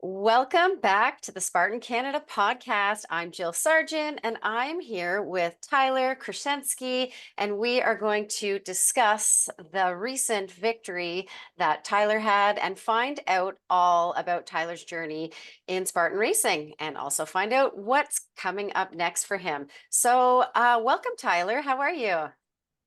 Welcome back to the Spartan Canada Podcast. I'm Jill Sargent, and I'm here with Tyler Krushenske, and we are going to discuss the recent victory that Tyler had and find out all about Tyler's journey in Spartan racing and also find out what's coming up next for him. So, welcome, Tyler. How are you?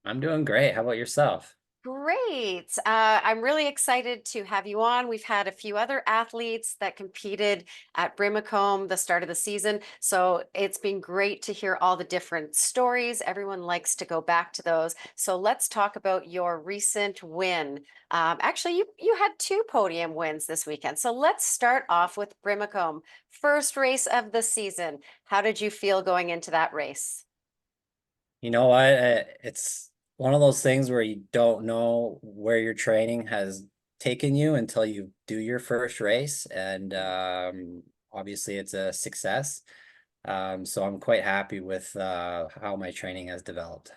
I'm doing great. How about yourself? Great. I'm really excited to have you on. We've had a few other athletes that competed at Brimacombe the start of the season. So it's been great to hear all the different stories. Everyone likes to go back to those. So let's talk about your recent win. Actually, you had two podium wins this weekend. So let's start off with Brimacombe. First race of the season. How did you feel going into that race? You know what? It's one of those things where you don't know where your training has taken you until you do your first race. And obviously it's a success. So I'm quite happy with how my training has developed.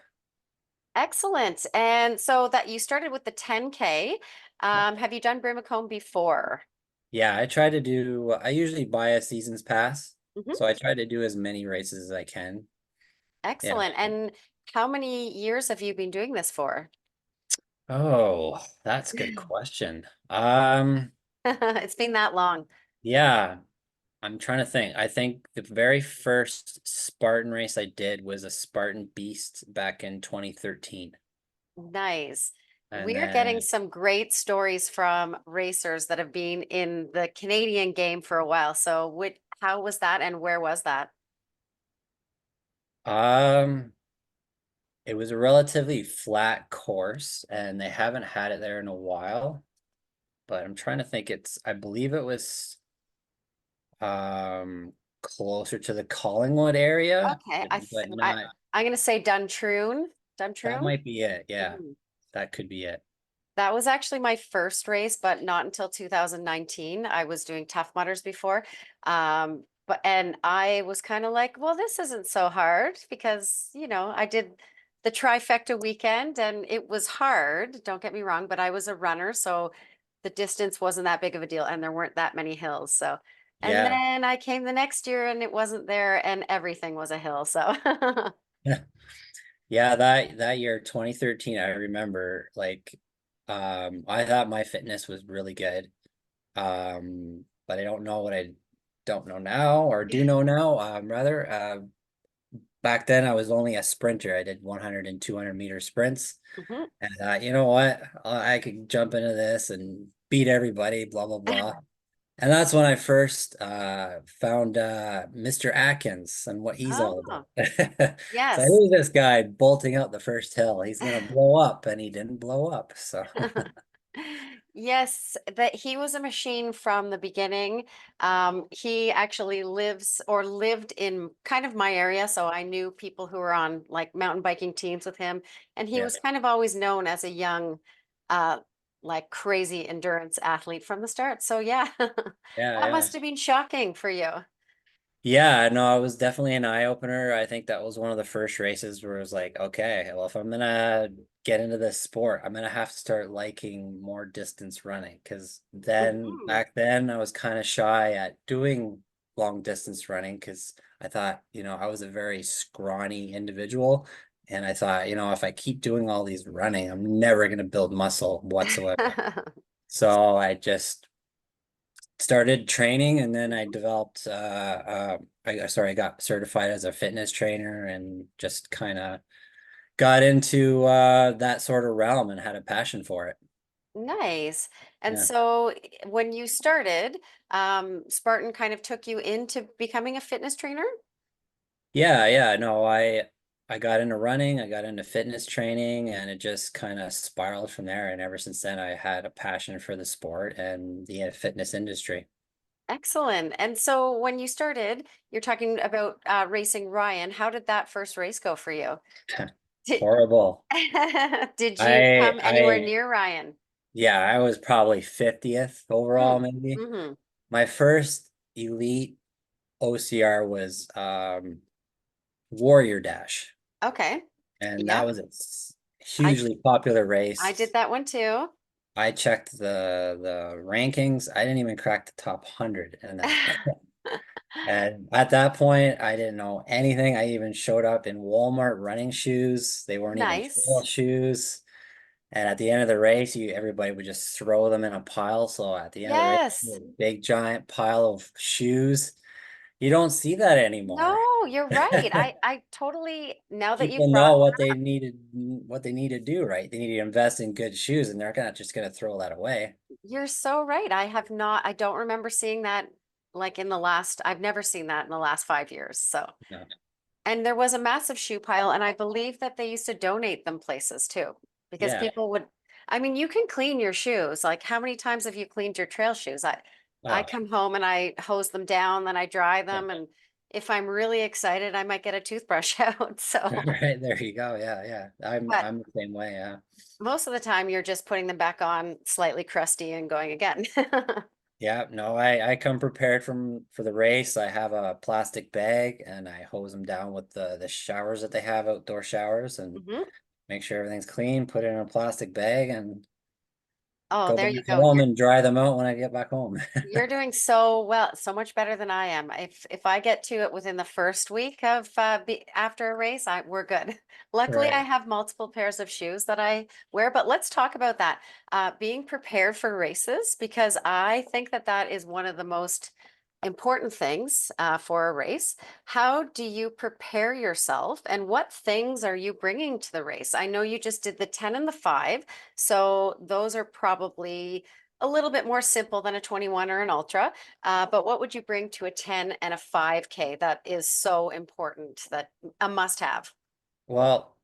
Excellent. And so that you started with the 10K. Yeah. Have you done Brimacombe before? Yeah, I usually buy a season's pass. Mhm. So I try to do as many races as I can. Yeah. Excellent. And how many years have you been doing this for? Oh, that's a good question. It's been that long. Yeah. I'm trying to think. I think the very first Spartan race I did was a Spartan Beast back in 2013. Nice. And We're getting then some great stories from racers that have been in the Canadian game for a while. So how was that and where was that? um it was a relatively flat course and they haven't had it there in a while, but I'm trying to think. I believe it was um closer to the Collingwood area, Okay, but not. I'm going to say Duntroon. That Duntroon? might be it. Yeah, Mhm. that could be it. That was actually my first race, but not until 2019. I was doing Tough Mudders before. And I was kind of like, well, this isn't so hard because, I did the trifecta weekend and it was hard, don't get me wrong, but I was a runner, so the distance wasn't that big of a deal and there weren't that many hills. So, and Yeah. then I came the next year and it wasn't there and everything was a hill. So, Yeah, that year 2013, I remember, like, I thought my fitness was really good. But I don't know what I don't know now, or do know now. Rather, back then I was only a sprinter. I did 100 and 200 meter sprints. mhm. And you know what? I could jump into this and beat everybody, blah blah blah. And that's when I first found Mr. Atkins and what he's all about. Oh, So yes. here's this guy bolting up the first hill. He's gonna blow up, and he didn't blow up. So Yes, that he was a machine from the beginning. He actually lives or lived in kind of my area, so I knew people who were on like mountain biking teams with him, and he yeah, was kind of always known as a young, uh, like crazy endurance athlete from the start. So yeah, yeah, that yeah. must have been shocking for you. Yeah, no, it was definitely an eye opener. I think that was one of the first races where it was like, okay, well, if I'm gonna get into this sport, I'm gonna have to start liking more distance running. Because then Mhm. back then I was kind of shy at doing long distance running because I thought, I was a very scrawny individual. And I thought, if I keep doing all these running, I'm never gonna build muscle whatsoever. So I just started training, and then I developed I got certified as a fitness trainer and just kind of got into that sort of realm and had a passion for it. Nice. And Yeah. so when you started, Spartan kind of took you into becoming a fitness trainer? Yeah, yeah. No, I got into running, I got into fitness training, and it just kind of spiraled from there. And ever since then, I had a passion for the sport and the fitness industry. Excellent. And so when you started, you're talking about racing Ryan. How did that first race go for you? Did, Horrible. did you I come anywhere I near Ryan? Yeah, I was probably 50th overall, Mm. maybe. Hmm. My first elite OCR was Warrior Dash, Okay. and that Yeah, was a I hugely popular I did race. that one too. I checked the rankings. I didn't even crack the top 100 in that. And at that point, I didn't know anything. I even showed up in Walmart running shoes. They weren't even trail Nice. shoes. And at the end of the race, everybody would just throw them in a pile. So at the end of the race, Yes. a big giant pile of shoes. You don't see that anymore. No, you're right. I totally, now that you've People brought, know what they need to do, right? They need to invest in good shoes, and they're not just gonna throw that away. you're so right. I have not, I don't remember seeing that like in the last, I've never seen that in the last 5 years. So, No. and there was a massive shoe pile, and I believe that they used to donate them places too, because Yeah. people would, I mean, you can clean your shoes. Like, how many times have you cleaned your trail shoes? I Oh, come home and I hose them down, then I dry yeah. them, and if I'm really excited, I might get a toothbrush out. So, Right there you go. Yeah, yeah. but I'm the same way. Yeah. most of the time you're just putting them back on slightly crusty and going again. Yeah, no, I come prepared for the race. I have a plastic bag and I hose them down with the showers that they have, outdoor showers, and Mhm. make sure everything's clean, put it in a plastic bag and Oh, go there back you go. home and dry them out when I get back home. You're doing so well, so much better than I am. If I get to it within the first week of after a race, we're good. Luckily, I Right. have multiple pairs of shoes that I wear, but let's talk about that. Being prepared for races, because I think that that is one of the most important things for a race. How do you prepare yourself, and what things are you bringing to the race? I know you just did the 10 and the 5, so those are probably a little bit more simple than a 21 or an ultra. But what would you bring to a 10 and a 5K that is so important, that a must have? Well,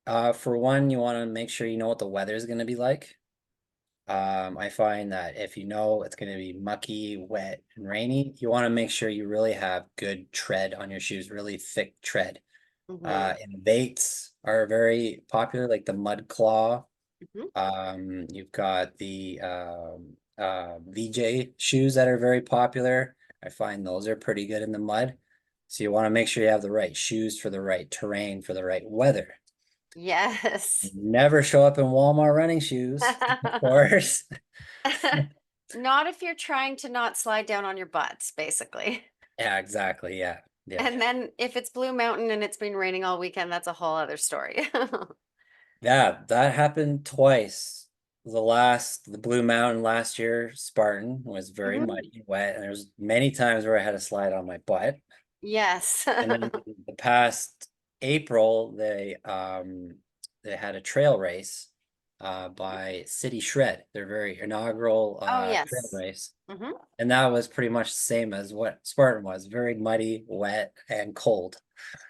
for one, you want to make sure you know what the weather is going to be like. I find that if you know it's going to be mucky, wet, and rainy, you want to make sure you really have good tread on your shoes, really thick tread. Hmm. And Vates are very popular, like the Mud Claw. Hmm. You've got the VJ shoes that are very popular. I find those are pretty good in the mud. So you want to make sure you have the right shoes for the right terrain, for the right weather. Yes. Never show up in Walmart running shoes, of course. Not if you're trying to not slide down on your butts, basically. Yeah, exactly. Yeah. Yeah. And then if it's Blue Mountain and it's been raining all weekend, that's a whole other story. Yeah, that happened twice. The Blue Mountain last year, Spartan was very Mhm. muddy and wet, and there's many times where I had to slide on my butt. Yes. And then the past April, they had a trail race by City Shred, their very inaugural Oh, trail yes. race. Hmm. And that was pretty much the same as what Spartan was, very muddy, wet, and cold.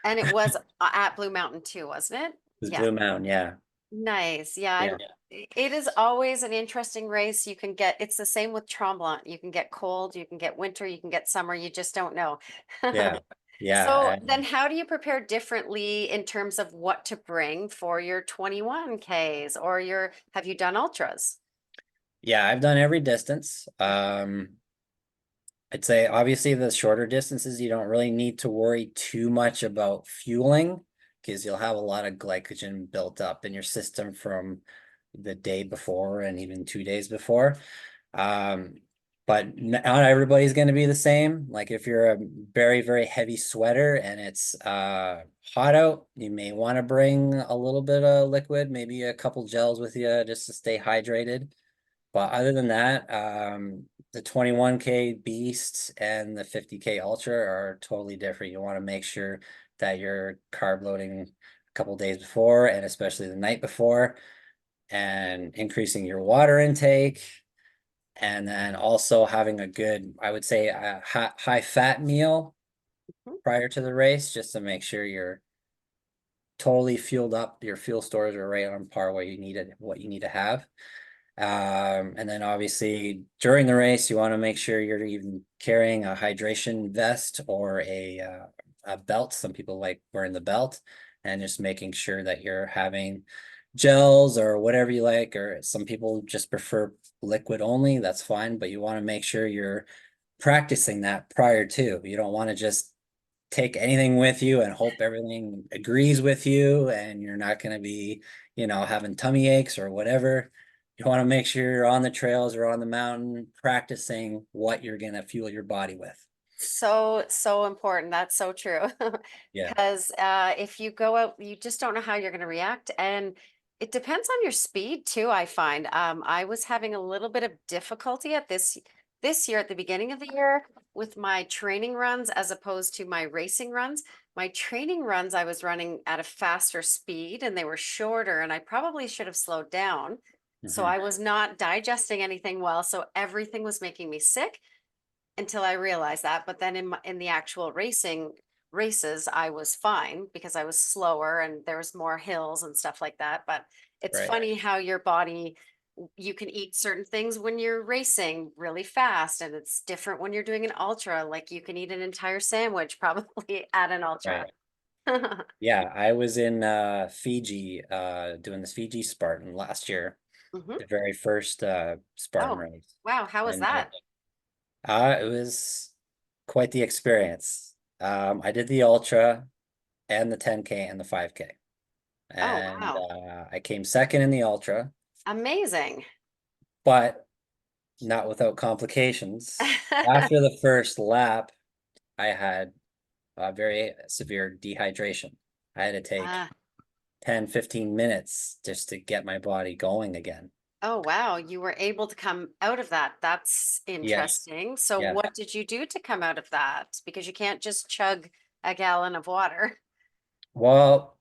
And it was at Blue Mountain too, wasn't it? It was Yeah. Blue Mountain, yeah. Nice. Yeah, Yeah. it is always an interesting race. You can get, it's the same with Tremblant. You can get cold, you can get winter, you can get summer, you just don't know. Yeah. So Yeah. then how do you prepare differently in terms of what to bring for your 21Ks or your, have you done ultras? Yeah, I've done every distance. I'd say obviously the shorter distances, you don't really need to worry too much about fueling because you'll have a lot of glycogen built up in your system from the day before and even 2 days before. Um, but not everybody's going to be the same. Like if you're a very, very heavy sweater and it's hot out, you may want to bring a little bit of liquid, maybe a couple gels with you just to stay hydrated. But other than that, the 21K Beast and the 50K Ultra are totally different. You want to make sure that you're carb loading a couple days before and especially the night before and increasing your water intake. And then also having a good, I would say, a high fat meal Mhm. prior to the race, just to make sure you're totally fueled up. Your fuel stores are right on par what you need to have. And then obviously during the race, you want to make sure you're even carrying a hydration vest or a belt. Some people like wearing the belt and just making sure that you're having gels or whatever you like, or some people just prefer liquid only. That's fine, but you want to make sure you're practicing that prior to. You don't want to just take anything with you and hope everything agrees with you and you're not going to be, having tummy aches or whatever. You want to make sure you're on the trails or on the mountain practicing what you're gonna fuel your body with. So important. That's so true. Yeah. Because if you go out, you just don't know how you're going to react. And it depends on your speed too, I find. I was having a little bit of difficulty at this year at the beginning of the year with my training runs as opposed to my racing runs. My training runs, I was running at a faster speed and they were shorter, and I probably should have slowed down. So Mhm. I was not digesting anything well. So everything was making me sick until I realized that. But then in the actual races, I was fine because I was slower and there was more hills and stuff like that. But it's Right. funny how your body, you can eat certain things when you're racing really fast, and it's different when you're doing an ultra. Like you can eat an entire sandwich probably at an ultra. Right. Yeah, I was in Fiji doing this Fiji Spartan last year, Hmm. the very first Spartan Oh, race. wow. How was And that? it was quite the experience. I did the ultra and the 10K and the 5K. Oh, And wow. I came second in the ultra, Amazing. but not without complications. After the first lap, I had a very severe dehydration. I had to take Ah, 10, 15 minutes just to get my body going again. oh, wow. You were able to come out of that. That's Yes. interesting. So, Yeah. what did you do to come out of that? Because you can't just chug a gallon of water. Well,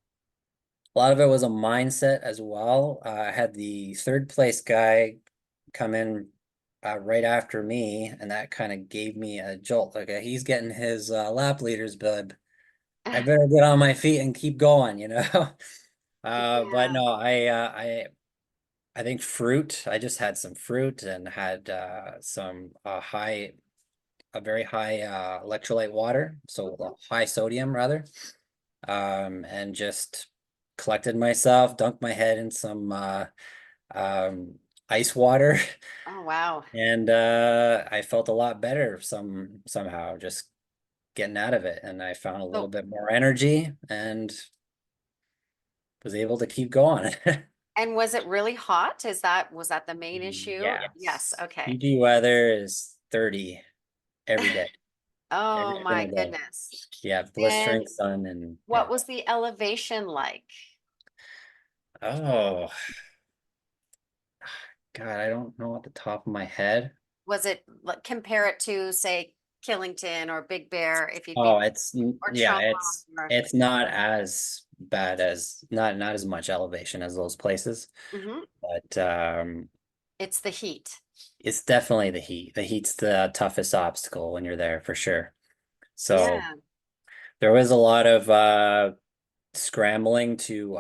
a lot of it was a mindset as well. I had the third place guy come in right after me, and that kind of gave me a jolt. Okay, he's getting his lap leaders bib. I better get on my feet and keep going, you know. But Yeah. no, I think fruit. I just had some fruit and had some a very high electrolyte water, so Mhm. high sodium rather. And just collected myself, dunked my head in some um ice water, Oh, wow. and I felt a lot better somehow just getting out of it, and I found a little So, bit more energy and was able to keep going. and was it really hot? Was that the main issue? Yes. Yes. Okay. PG weather is 30 every day, every Oh, my single day. goodness. Yeah, And blistering sun and what yeah. was the elevation like? Oh, God, I don't know at the top of my head. Was it like compare it to, say, Killington or Big Bear if you'd Oh, be, or yeah, Trump or, it's not as bad as not as much elevation as those places, Mhm. but It's the heat. it's definitely the heat. The heat's the toughest obstacle when you're there for sure. So Yeah. there was a lot of scrambling to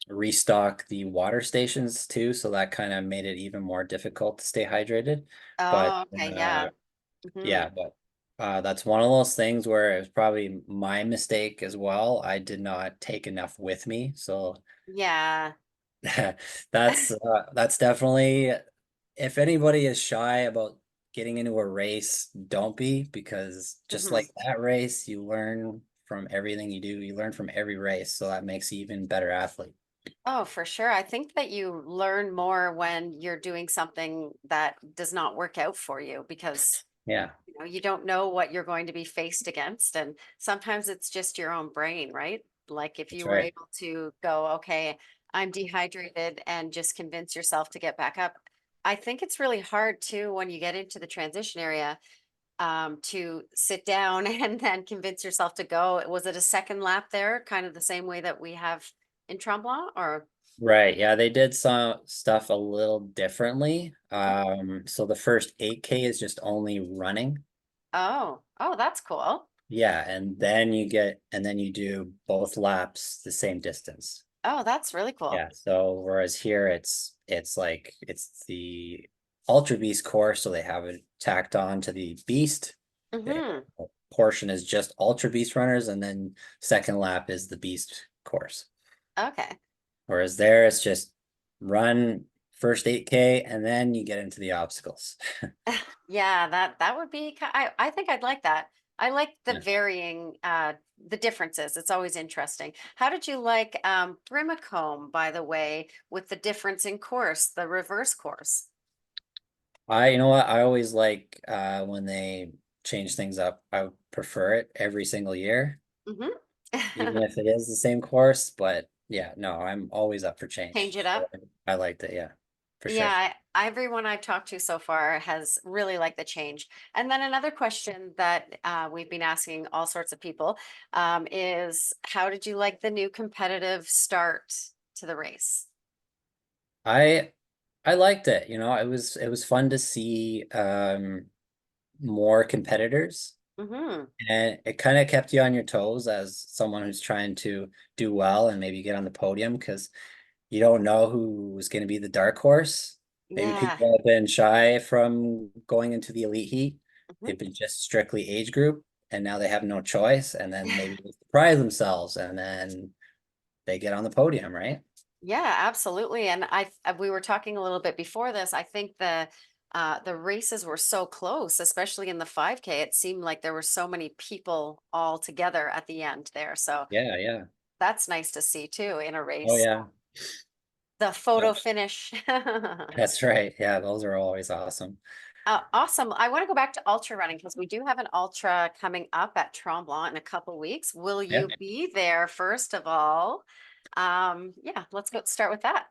restock the water stations too, so that kind of made it even more difficult to stay hydrated. But Oh, okay. Yeah. Hmm. yeah, but that's one of those things where it was probably my mistake as well. I did not take enough with me, so Yeah. that's definitely, if anybody is shy about getting into a race, don't be, because just Hmm. like that race, you learn from everything you do. You learn from every race, so that makes you even better athlete. Oh, for sure. I think that you learn more when you're doing something that does not work out for you because Yeah, you don't know what you're going to be faced against. And sometimes it's just your own brain, right? Like if that's you were right. able to go, okay, I'm dehydrated, and just convince yourself to get back up. I think it's really hard too when you get into the transition area, to sit down and then convince yourself to go. Was it a second lap there, kind of the same way that we have in Tremblant, or? Right. Yeah, they did some stuff a little differently. So the first 8K is just only running. Oh, oh, that's cool. Yeah, and then you do both laps the same distance. Oh, that's really cool. Yeah, so whereas here it's like it's the Ultra Beast course, so they have it tacked on to the Beast. The Hmm. portion is just Ultra Beast runners, and then second lap is the Beast course. Okay. Whereas there it's just run first 8K and then you get into the obstacles. Yeah, that would be, I think I'd like that. I like the Yeah. varying the differences. It's always interesting. How did you like Brimacombe, by the way, with the difference in course, the reverse course? You know what, I always like when they change things up. I would prefer it every single year, Hmm. even if it is the same course. But yeah, no, I'm always up for Change change. it up. I liked it, yeah, for sure. Yeah, everyone I've talked to so far has really liked the change. And then another question that we've been asking all sorts of people is how did you like the new competitive start to the race? I I liked it, it was fun to see more competitors, Hmm. and it kind of kept you on your toes as someone who's trying to do well and maybe get on the podium, because you don't know who's going to be the dark horse. Maybe Yeah. people have been shy from going into the elite heat. Mhm. They've been just strictly age group, and now they have no choice, and then maybe they surprise themselves, and then they get on the podium, right? Yeah, absolutely. And we were talking a little bit before this. I think the races were so close, especially in the 5K. It seemed like there were so many people all together at the end there. So Yeah, yeah. that's nice to see too in a Oh race. yeah. The photo finish. That's right. Yeah, those are always awesome. Awesome. I want to go back to ultra running because we do have an ultra coming up at Tremblant in a couple weeks. Will Yeah. you be there first of all? Yeah, let's go start with that.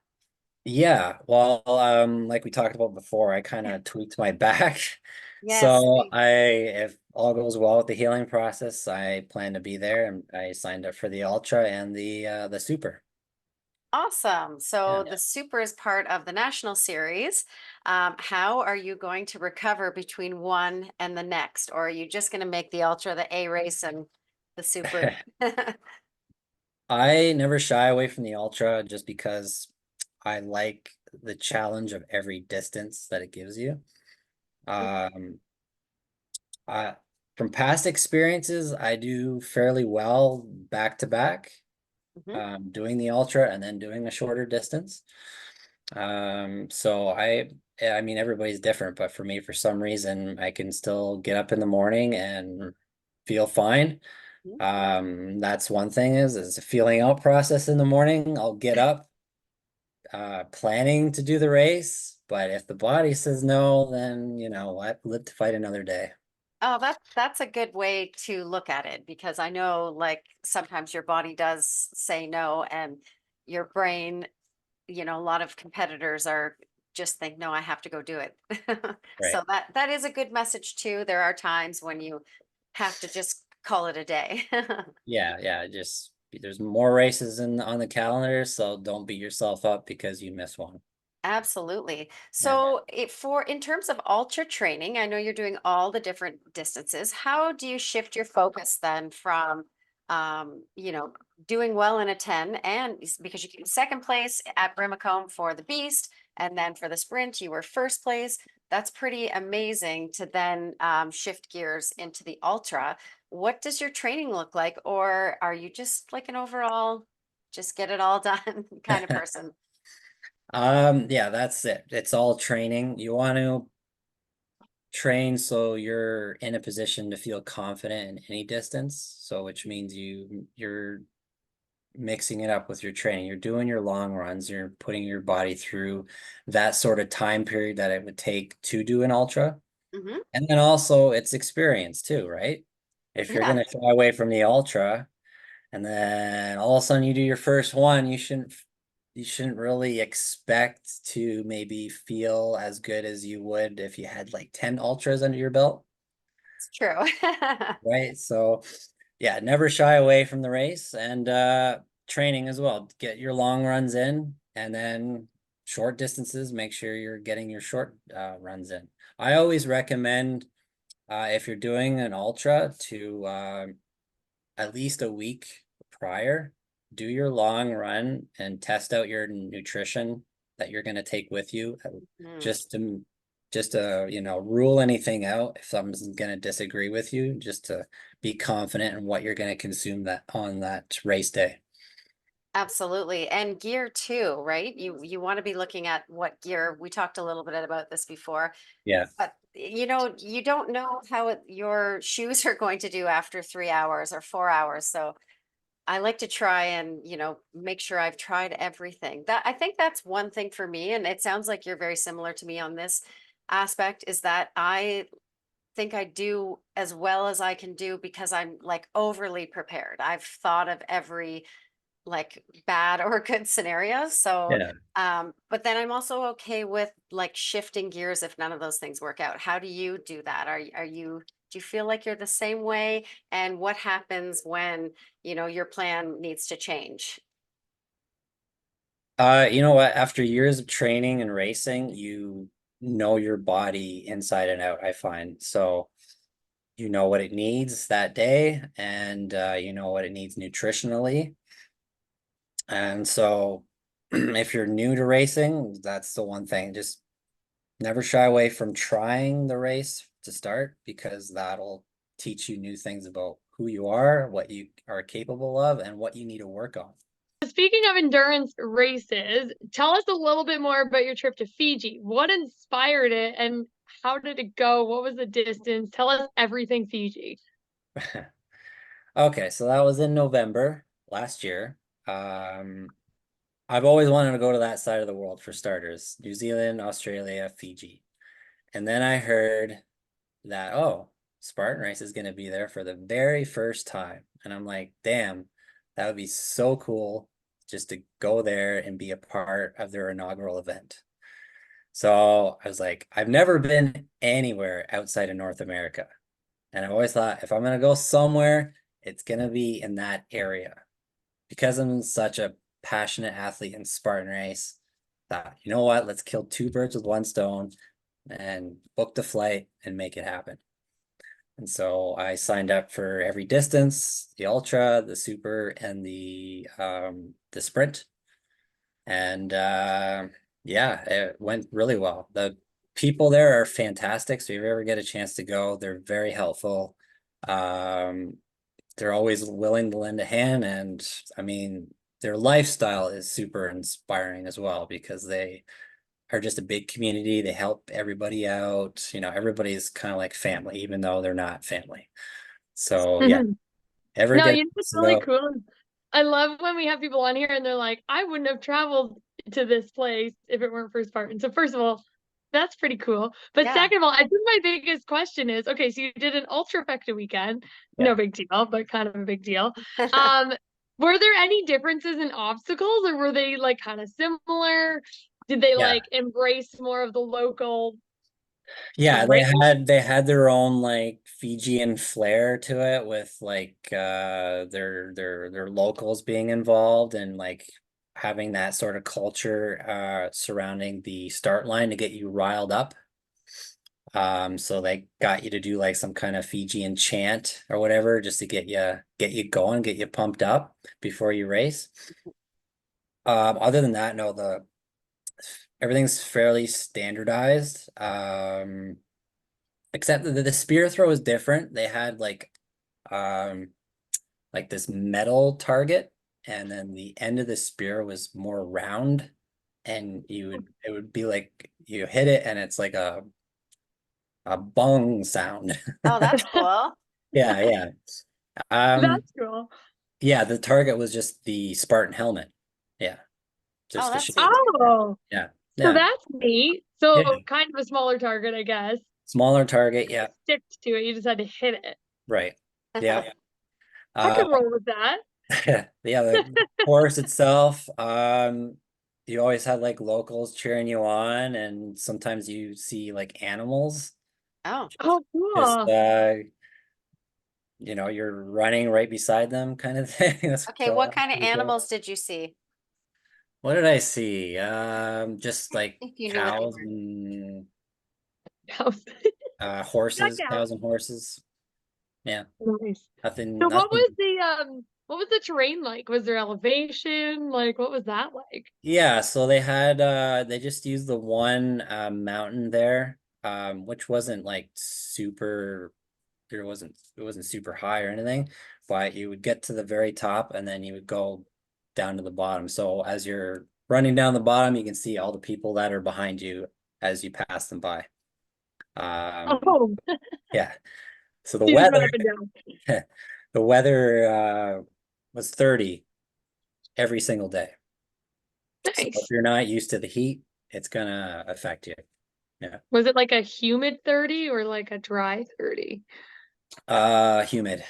Yeah. Well, like we talked about before, I kind of tweaked my back. Yes. So if all goes well with the healing process, I plan to be there, and I signed up for the ultra and the super. Awesome. So Yeah. the super is part of the national series. How are you going to recover between one and the next? Or are you just going to make the ultra the A race and the super? I never shy away from the ultra just because I like the challenge of every distance that it gives you. Um, I, from past experiences, I do fairly well back to back, Mhm. doing the ultra and then doing a shorter distance. So I mean, everybody's different, but for me, for some reason, I can still get up in the morning and feel fine. Mhm. That's one thing is a feeling out process in the morning. I'll get up, planning to do the race, but if the body says no, then you know what, live to fight another day. Oh, that's a good way to look at it because I know like sometimes your body does say no and your brain, a lot of competitors are just think, no, I have to go do it. Right. So that is a good message too. There are times when you have to just call it a day. Yeah, yeah, just there's more races on the calendar, so don't beat yourself up because you miss one. Absolutely. Yeah. So, in terms of ultra training, I know you're doing all the different distances. How do you shift your focus then from, doing well in a 10 and because you came second place at Brimacombe for the Beast, and then for the sprint, you were first place. That's pretty amazing to then shift gears into the ultra. What does your training look like? Or are you just like an overall, just get it all done kind of person? Yeah, that's it. It's all training. You want to train so you're in a position to feel confident in any distance. So which means you're mixing it up with your training. You're doing your long runs, you're putting your body through that sort of time period that it would take to do an ultra. Hmm. And then also it's experience too, right? If you're Yeah. gonna shy away from the ultra, and then all of a sudden you do your first one, you shouldn't really expect to maybe feel as good as you would if you had like 10 ultras under your belt, It's true. right? So yeah, never shy away from the race, and training as well. Get your long runs in, and then short distances, make sure you're getting your short runs in. I always recommend if you're doing an ultra to at least a week prior, do your long run and test out your nutrition that you're going to take with you, Mm, just to rule anything out if someone's going to disagree with you, just to be confident in what you're going to consume that on that race day. Absolutely. And gear too, right? You want to be looking at what gear. We talked a little bit about this before, Yeah. but you don't know how your shoes are going to do after 3 hours or 4 hours. So I like to try and, make sure I've tried everything. That I think that's one thing for me. And it sounds like you're very similar to me on this aspect, is that I think I do as well as I can do because I'm like overly prepared. I've thought of every like bad or good scenarios. So, Yeah. but then I'm also okay with like shifting gears if none of those things work out. How do you do that? Do you feel like you're the same way? And what happens when, your plan needs to change? You know what? After years of training and racing, you know your body inside and out, I find. So you know what it needs that day, and you know what it needs nutritionally. And so if you're new to racing, that's the one thing. Just never shy away from trying the race to start, because that'll teach you new things about who you are, what you are capable of, and what you need to work on. Speaking of endurance races, tell us a little bit more about your trip to Fiji. What inspired it and how did it go? What was the distance? Tell us everything Fiji. Okay, so that was in November last year. Um, I've always wanted to go to that side of the world for starters, New Zealand, Australia, Fiji. And then I heard that, oh, Spartan Race is going to be there for the very first time. And I'm like, damn, that would be so cool just to go there and be a part of their inaugural event. So I was like, I've never been anywhere outside of North America. And I always thought if I'm going to go somewhere, it's going to be in that area. Because I'm such a passionate athlete in Spartan Race, thought, you know what, let's kill two birds with one stone and book the flight and make it happen. And so I signed up for every distance, the ultra, the super, and the sprint. And yeah, it went really well. The people there are fantastic. So if you ever get a chance to go, they're very helpful. Um, they're always willing to lend a hand, and I mean, their lifestyle is super inspiring as well, because they are just a big community. They help everybody out. Everybody's kind of like family, even though they're not family. So yeah, ever No, get it's to really go. cool. I love when we have people on here and they're like, I wouldn't have traveled to this place if it weren't for Spartan. So first of all, that's pretty cool. But Yeah. second of all, I think my biggest question is, okay, so you did an ultra trifecta weekend. Yeah. No big deal, but kind of a big deal. Um, were there any differences in obstacles or were they like kind of similar? Did they Yeah. like embrace more of the local Yeah, they terrain? had their own like Fijian flair to it, with like their locals being involved, and like having that sort of culture surrounding the start line to get you riled up. So they got you to do like some kind of Fijian chant or whatever, just to get you going, get you pumped up before you race. Other than that, no, the everything's fairly standardized. Except that the spear throw is different. They had um like this metal target, and then the end of the spear was more round, and it would be like you hit it and it's like a bong sound. Oh, that's cool. Yeah, yeah. Um, That's cool. yeah, the target was just the Spartan helmet. Yeah, Oh, just the that's shield. neat. Oh, Yeah, so yeah, that's neat. yeah. So kind of a smaller target, I guess. Smaller target. Yeah, Stick to it. You just had to hit it. right. Yeah. I Uh, could roll with that. yeah, the course itself, you always had like locals cheering you on, and sometimes you see like animals. Oh, Oh, Just cool. you're running right beside them, kind of thing. That's okay. What kind of pretty cool. animals did you see? What did I see? Just like If you knew what they cows were. and That horses, counts. cows and horses. Yeah, Nice. nothing, So nothing. what was the terrain like? Was there elevation? Like what was that like? Yeah, so they just used the one mountain there, which wasn't like super, it wasn't super high or anything, but you would get to the very top and then you would go down to the bottom. So as you're running down the bottom, you can see all the people that are behind you as you pass them by. Oh, Yeah. So the you just went weather, up and down. the weather was 30 every single day. So if Nice. you're not used to the heat, it's gonna affect you. Yeah. Was it like a humid 30 or like a dry 30? Humid.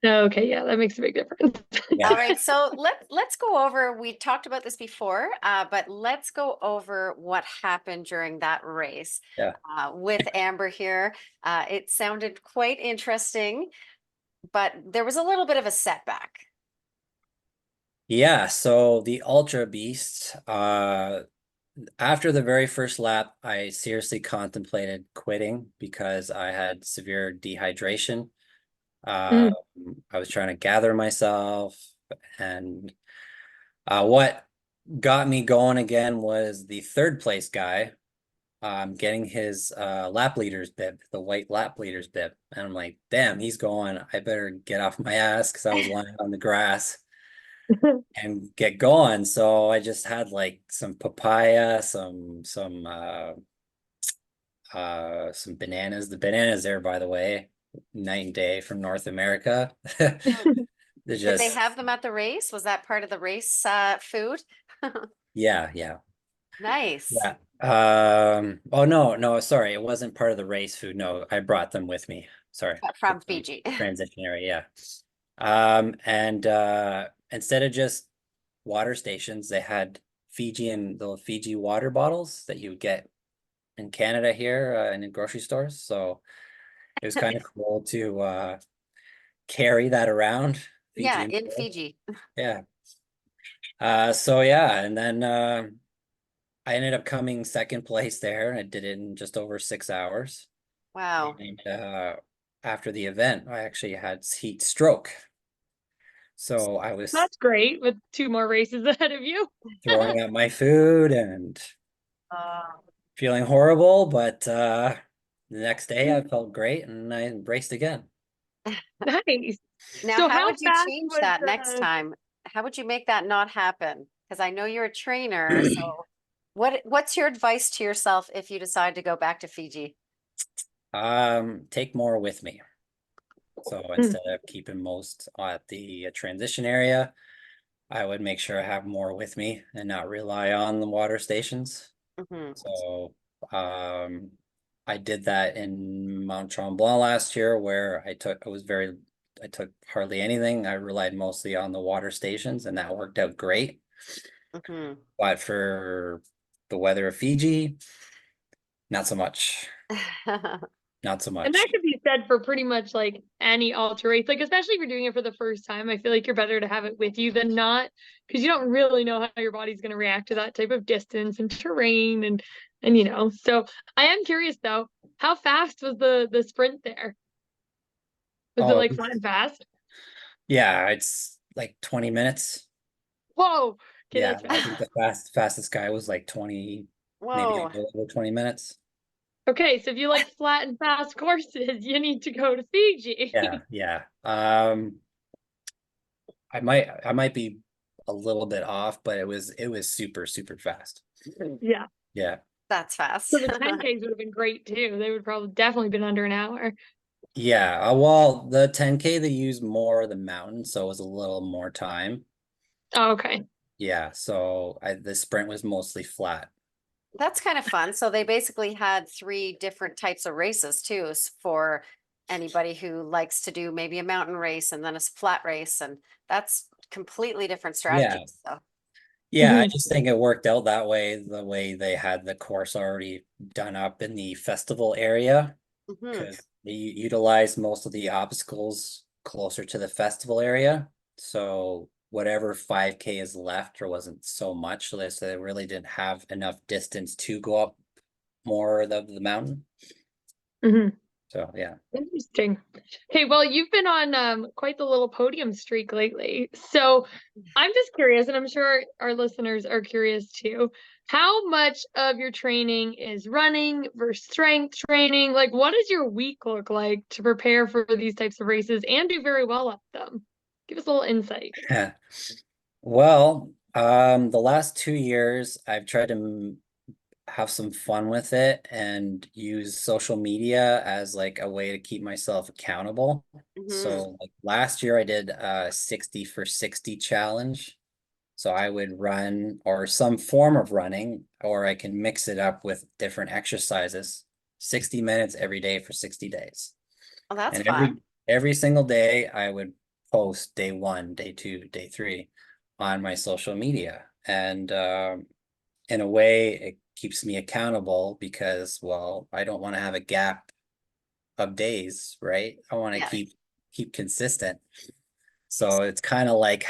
Okay, yeah, that makes a big difference. Yeah. All right, so let's go over, we talked about this before, but let's go over what happened during that race Yeah. with Amber here. It sounded quite interesting, but there was a little bit of a setback. Yeah, so the Ultra Beast, after the very first lap, I seriously contemplated quitting because I had severe dehydration. Mm. I was trying to gather myself, and what got me going again was the third place guy getting his lap leader's bib, the white lap leader's bib. And I'm like, damn, he's going. I better get off my ass because I was lying on the grass and get going. So I just had like some papaya, some bananas. The bananas there, by the way, night and day from North America. They're Did they just have them at the race? Was that part of the race food? yeah, yeah. Nice. Yeah. Oh no, sorry. It wasn't part of the race food. No, I brought them with me. Sorry. From Fiji. Transition area, yeah. And instead of just water stations, they had the Fiji water bottles that you would get in Canada here and in grocery stores. So it was kind of cool to carry that around. Yeah, Fiji. in Fiji. Yeah. So yeah, and then I ended up coming second place there. I did it in just over 6 hours. Wow. And after the event, I actually had heat stroke. So I was That's great with 2 more races ahead of you. throwing up my food and Uh, feeling horrible, but the next day I felt great and I raced again. Nice. Now, So how how would you fast change was that next time? How would you make that not happen? Because I know you're a trainer, so what's your advice to yourself if you decide to go back to Fiji? Take more with me. So instead of keeping most at the transition area, I would make sure I have more with me and not rely on the water stations. Mhm. So I did that in Mount Tremblant last year where I took hardly anything. I relied mostly on the water stations and that worked out great. Mhm. But for the weather of Fiji, not so much. Not so And much. that could be said for pretty much like any ultra race, like especially if you're doing it for the first time. I feel like you're better to have it with you than not, because you don't really know how your body's going to react to that type of distance and terrain and you know. So I am curious though, how fast was the sprint there? Was it Oh, like flat and fast? yeah, it's like 20 minutes. Whoa. Okay, Yeah, that's I fast. think the fastest guy was like 20, maybe a Whoa. little over 20 minutes. Okay, so if you like flat and fast courses, you need to go to Fiji. Yeah, yeah. I might be a little bit off, but it was super, super fast. Yeah. Yeah. That's fast. So the 10Ks would have been great too. They would probably definitely been under an hour. Yeah. Well, the 10K they use more of the mountain, so it was a little more time. Oh, okay. Yeah. So the sprint was mostly flat. That's kind of fun. So they basically had 3 different types of races too, for anybody who likes to do maybe a mountain race and then a flat race, and that's completely different Yeah. strategies. So Yeah, I Mhm. just think it worked out that way, the way they had the course already done up in the festival area, mhm. because they utilized most of the obstacles closer to the festival area. So whatever 5K is left, or wasn't so much, so they really didn't have enough distance to go up more of the mountain. Mhm. So yeah. Interesting. Okay, well, you've been on quite the little podium streak lately. So I'm just curious, and I'm sure our listeners are curious too. How much of your training is running versus strength training? Like, what does your week look like to prepare for these types of races and do very well at them? Give us a little insight. Well, the last 2 years I've tried to have some fun with it and use social media as like a way to keep myself accountable. Mhm. So like last year I did a 60 for 60 challenge. So I would run or some form of running, or I can mix it up with different exercises, 60 minutes every day for 60 days. Oh, that's And fun. every single day I would post day one, day two, day three on my social media. And in a way, it keeps me accountable because, well, I don't want to have a gap of days, right? I want to Yeah. keep consistent. So it's kind of like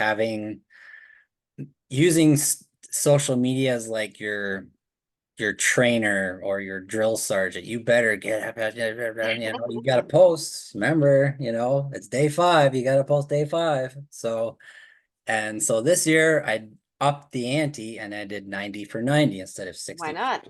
using social media as like your trainer or your drill sergeant. You better get up, you got to post. Remember, it's day 5. You got to post day 5. So this year I upped the ante and I did 90 for 90 instead of Why 60, not?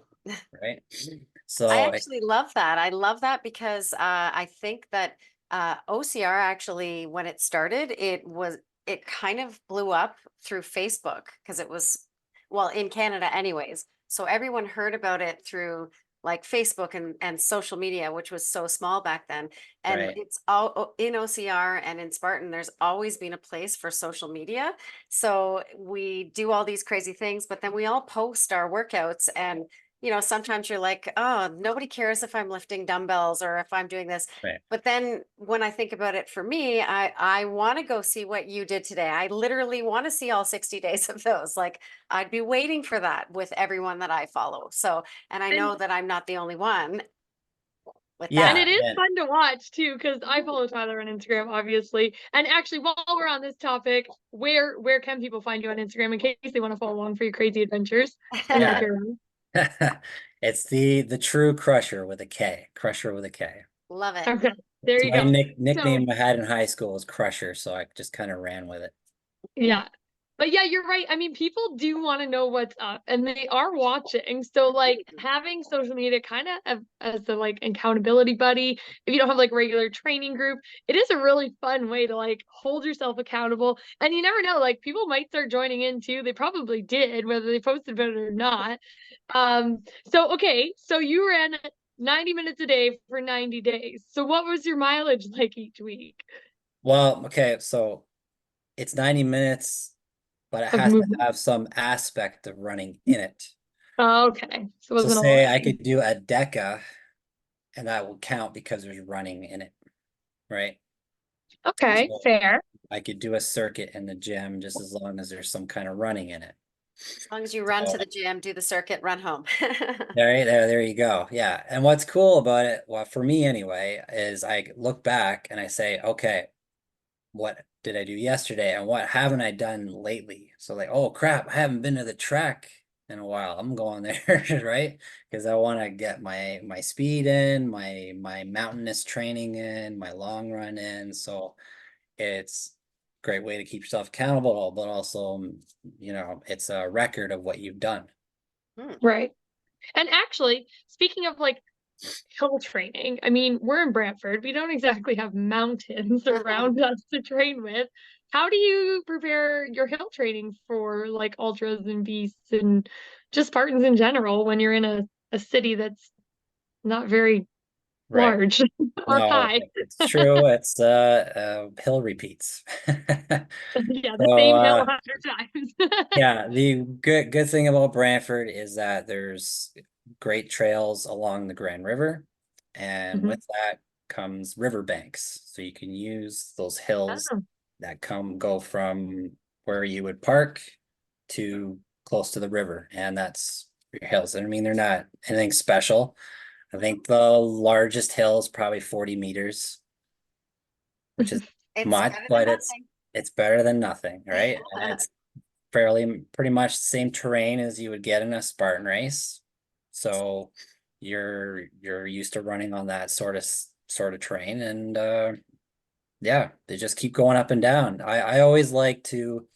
right? I So actually love that. I love that because I think that OCR actually, when it started, it kind of blew up through Facebook because it was, well, in Canada anyways. So everyone heard about it through like Facebook and social media, which was so small back then. And right, it's all in OCR and in Spartan, there's always been a place for social media. So we do all these crazy things, but then we all post our workouts and sometimes you're like, oh, nobody cares if I'm lifting dumbbells or if I'm doing this. right. But then when I think about it for me, I want to go see what you did today. I literally want to see all 60 days of those. Like I'd be waiting for that with everyone that I follow. So, and I And know that I'm not the only one with and Yeah, that. it is and fun to watch too, because I follow Tyler on Instagram, obviously. And actually, while we're on this topic, where can people find you on Instagram in case they want to follow along for your crazy adventures and yeah. like your own? It's the true Crusher with a K. Crusher with a K. Love it. Okay, there It's you my go. So nickname I had in high school was Crusher, so I just kind of ran with it. yeah. But yeah, you're right. I mean, people do want to know what's up and they are watching. So like having social media kind of as the like accountability buddy, if you don't have like regular training group, it is a really fun way to like hold yourself accountable. And you never know, like people might start joining in too. They probably did, whether they posted about it or not. So okay, so you ran 90 minutes a day for 90 days. So what was your mileage like each week Well, okay, so it's 90 minutes, but it of has to movement? have some aspect of running in it. Okay, so it So wasn't all say I running. could do a deca and that will count because there's running in it, right? Okay, So fair. I could do a circuit in the gym just as long as there's some kind of running in it. As long as you run to So the gym, do the circuit, run home. there you go. Yeah. And what's cool about it, well, for me anyway, is I look back and I say, okay, what did I do yesterday and what haven't I done lately? So like, oh crap, I haven't been to the track in a while. I'm going there, right? Because I want to get my speed in, my mountainous training in, my long run in. So it's a great way to keep yourself accountable, but also, it's a record of what you've done. Hmm. Right. And actually, speaking of like hill training, I mean, we're in Brantford. We don't exactly have mountains around us to train with. How do you prepare your hill training for like ultras and beasts and just Spartans in general when you're in a city that's not very Right. large or No, high? it's true. It's hill repeats. Yeah, the So same hill 100 times. yeah, the good thing about Brantford is that there's great trails along the Grand River, and Mhm. with that comes riverbanks. So you can use those hills Oh, that go from where you would park to close to the river, and that's your hills. And I mean, they're not anything special. I think the largest hill is probably 40 meters, which is It's much, better than but it's nothing. it's better than nothing, right? And it's pretty much the same terrain as you would get in a Spartan race. So you're used to running on that sort of terrain, and yeah, they just keep going up and down. I always like to,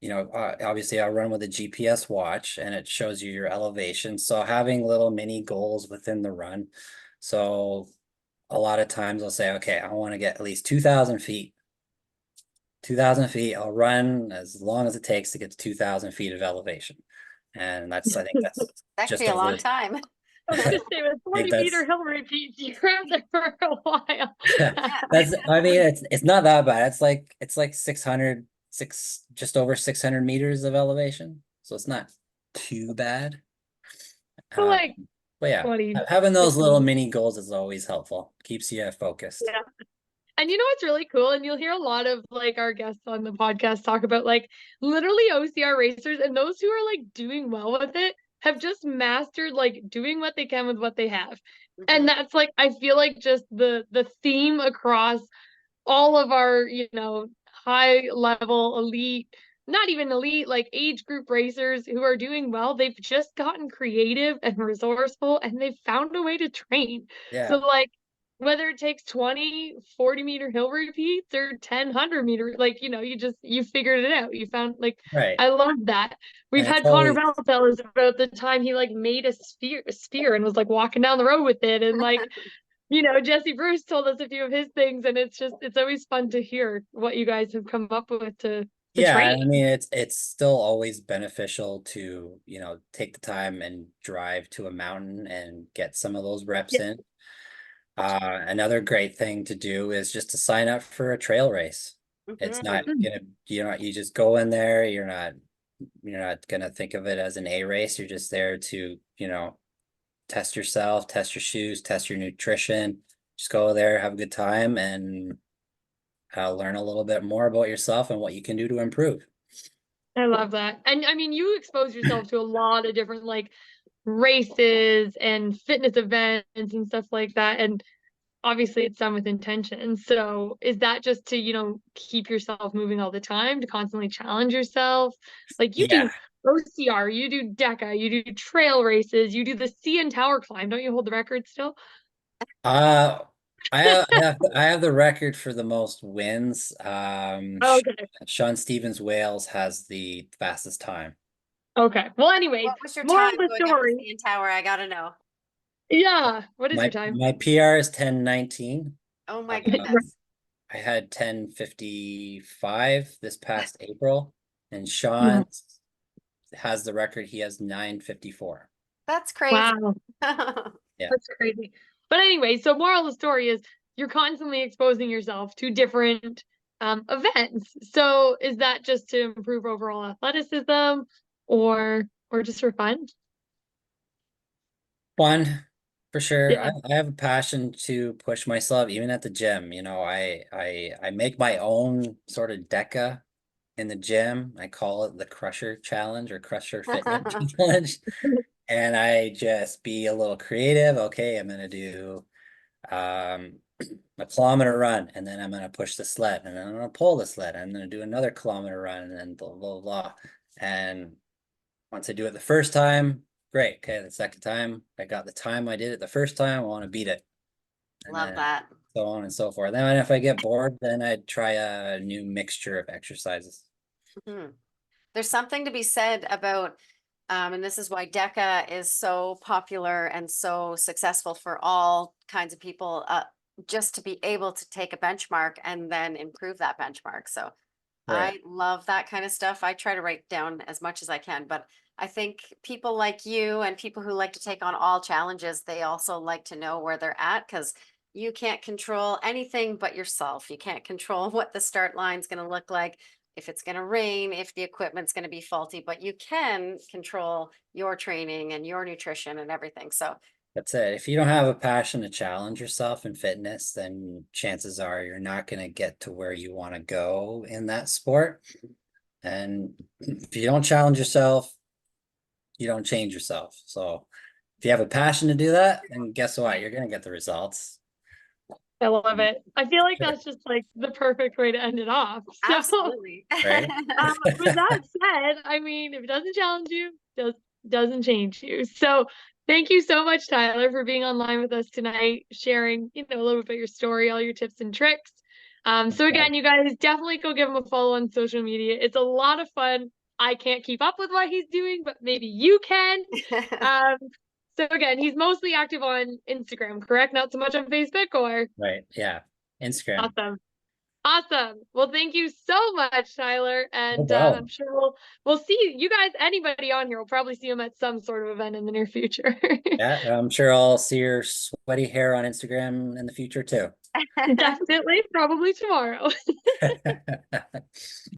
obviously I run with a GPS watch and it shows you your elevation. So having little mini goals within the run. So a lot of times I'll say, okay, I want to get at least 2,000 feet 2,000 feet. I'll run as long as it takes to get to 2,000 feet of elevation. And I think that's That could just be a long over. time. I was gonna say with I think 40-meter hill repeats, you're out there for a while. I mean, it's not that bad. It's like 600, just over 600 meters of elevation. So it's not too bad. So like But yeah, 20, having those 50. little mini goals is always helpful. Keeps you focused. Yeah. And you know what's really cool? And you'll hear a lot of like our guests on the podcast talk about like literally OCR racers and those who are like doing well with it have just mastered like doing what they can with what they have. And that's like I feel like just the theme across all of our, high level elite, not even elite, like age group racers who are doing well, they've just gotten creative and resourceful and they've found a way to train. Yeah. So like whether it takes 20, 40-meter hill repeats or 10, 100-meter, like, you figured it out. You found like, Right. I love that. We've And it's had Connor always, Bell tell us about the time he like made a spear and was like walking down the road with it. And like, Jesse Bruce told us a few of his things, and it's always fun to hear what you guys have come up with to yeah, I train. mean, it's still always beneficial to, take the time and drive to a mountain and get some of those reps Yeah. in. Another great thing to do is just to sign up for a trail race. It's not gonna, you just go in there, you're not gonna think of it as an A race. You're just there to, test yourself, test your shoes, test your nutrition. Just go there, have a good time, and learn a little bit more about yourself and what you can do to improve. I love that. And I mean, you expose yourself to a lot of different like races and fitness events and stuff like that. And obviously it's done with intention. So is that just to, keep yourself moving all the time, to constantly challenge yourself? Like you Yeah. do OCR, you do DECA, you do trail races, you do the CN Tower climb. Don't you hold the record still? Uh, I have the record for the most wins. Okay. Sean Stevens Wales has the fastest time. Okay. Well, anyways, What was your more time of the going up the story. CN Tower? I gotta know. Yeah. What is your time? My PR is 10:19. Oh my Uh, goodness. I had 10:55 this past April, and Yeah. Sean has the record. He has 9:54. That's crazy. Wow. Yeah. That's crazy. But anyway, so moral of the story is you're constantly exposing yourself to different events. So is that just to improve overall athleticism or just for fun? Fun, for sure. Yeah. I have a passion to push myself, even at the gym. I make my own sort of DECA in the gym. I call it the Crusher Challenge or Crusher Fitness Challenge. And I just be a little creative. Okay, I'm gonna do a kilometer run, and then I'm gonna push the sled, and then I'm gonna pull the sled. I'm gonna do another kilometer run, and then blah blah blah. And once I do it the first time, great. Okay, the second time, I got the time I did it the first time, I want to beat it. And Love then that. so on and so forth. Then if I get bored, then I'd try a new mixture of exercises. There's something to be said about, and this is why DECA is so popular and so successful for all kinds of people, just to be able to take a benchmark and then improve that benchmark. So Right. I love that kind of stuff. I try to write down as much as I can, but I think people like you and people who like to take on all challenges, they also like to know where they're at, because you can't control anything but yourself. You can't control what the start line's going to look like, if it's going to rain, if the equipment's going to be faulty, but you can control your training and your nutrition and everything. So That's it. If you don't have a passion to challenge yourself in fitness, then chances are you're not going to get to where you want to go in that sport. And if you don't challenge yourself, you don't change yourself. So if you have a passion to do that, then guess what? You're going to get the results. I love it. I feel like that's just like the perfect way to end it off. So absolutely. Right. with that said, I mean, if it doesn't challenge you, doesn't change you. So thank you so much, Tyler, for being online with us tonight, sharing, a little bit about your story, all your tips and tricks. So again, you guys definitely go give him a follow on social media. It's a lot of fun. I can't keep up with what he's doing, but maybe you can. So again, he's mostly active on Instagram, correct? Not so much on Facebook, or? Right. Yeah. Instagram. Awesome. Awesome. Well, thank you so much, Tyler. And problem. I'm sure we'll see you guys, anybody on here, we'll probably see them at some sort of event in the near future. Yeah, I'm sure I'll see your sweaty hair on Instagram in the future too. Definitely, probably tomorrow.